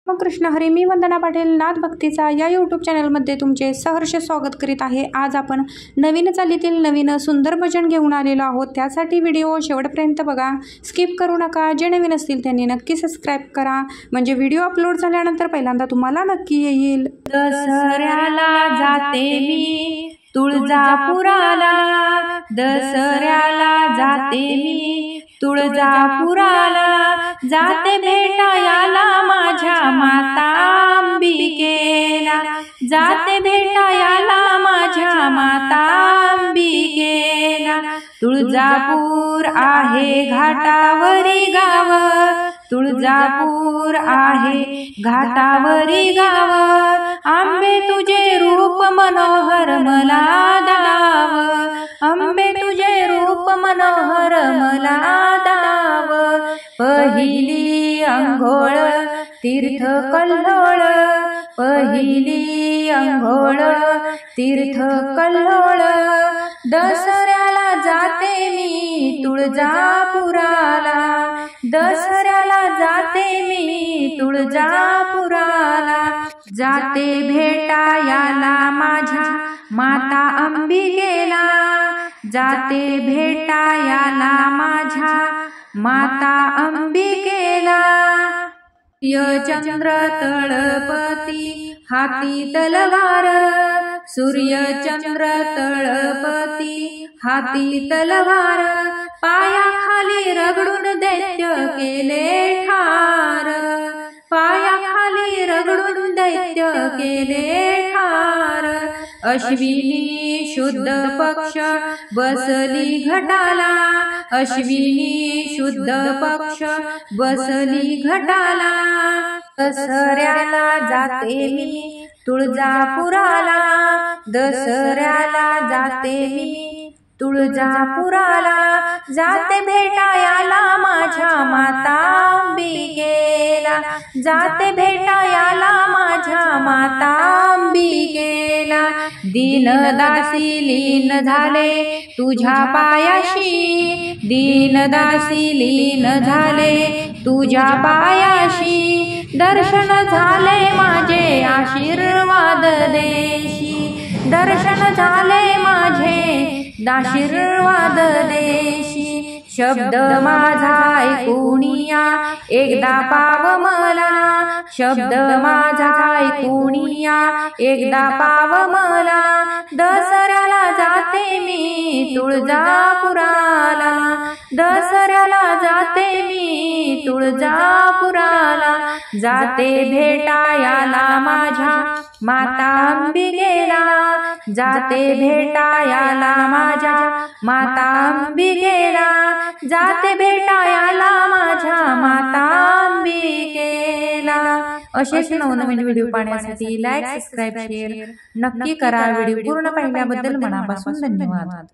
मग कृष्ण हरी, मी वंदना पाटील नाथ भक्तीचा या यूट्यूब चॅनलमध्ये तुमचे सहर्ष स्वागत करीत आहे। आज आपण नवीन चालीतील नवीन सुंदर भजन घेऊन आलेलो आहोत। त्यासाठी व्हिडिओ शेवटपर्यंत बघा, स्किप करू नका। जे नवीन असतील त्यांनी नक्की सबस्क्राईब करा, म्हणजे व्हिडिओ अपलोड झाल्यानंतर पहिल्यांदा तुम्हाला नक्की येईल। दसऱ्याला जाते मी तुळजापुराला, दसऱ्याला जाते मी तुळजापुराला, जाते भेटायला माझ्या माता अंबिकेला, जाते भेटायला माझ्या माता अंबिकेला। तुळजापूर आहे घाटावरी गाव, तुळजापूर आहे घाटावरी गाव, आंबे तुझे रूप मनोहर मला दाव, आंबे तुझे रूप मनोहर मला दाव। पहिली अंघोळ तीर्थ कल्लोळ, पहिली अंघोळ तीर्थ कल्लोळ, दसऱ्याला जाते मी तुळजापुराला, दसऱ्याला जाते मी तुळजापुराला, जाते भेटायला माझ्या माता अंबिकेला, जाते भेटायला माझ्या माता अंबिकेला। सूर्यचंद्र तळपती हाती तलवार, सूर्यचंद्र तळपती हाती तलवार, पायाखाली रगडून दैत्य केले ठार, पायाखाली रगडून दैत्य केले ठार। अश्विनी शुद्ध पक्ष बसली घटाला, अश्विनी शुद्ध पक्ष बसली घटाला, दसऱ्याला जाते मी तुळजापुराला, दसऱ्याला जाते मी तुळजापुराला, जाते भेटायला माझ्या माता अंबिकेला, जाते भेटायला माझ्या माता अंबिकेला। दीनदासी लीन झाले तुझ्या पायाशी, दीनदासी लीन झाले तुझ्या पायाशी, दर्शन झाले माझे आशीर्वाद देशी, दर्शन झाले माझे आशीर्वाद देशी। शब्द माझा ऐकूनिया एकदा पाव मला, शब्द माझा ऐकूनिया एकदा पाव मला, दसऱ्याला जाते मी तुळजापुराला, दसऱ्याला जाते मी तुळजापुराला, जाते भेटायला माझ्या माता अंबिकेला, जाते भेटायला माझ्या माता अंबिकेला, जाते भेटायला माझ्या माता अंबिकेला। असेच नवनवीन व्हिडिओ पाहण्यासाठी लाईक, सबस्क्राईब, शेअर नक्की करा। व्हिडिओ पूर्ण पाहिल्याबद्दल मनापासून धन्यवाद।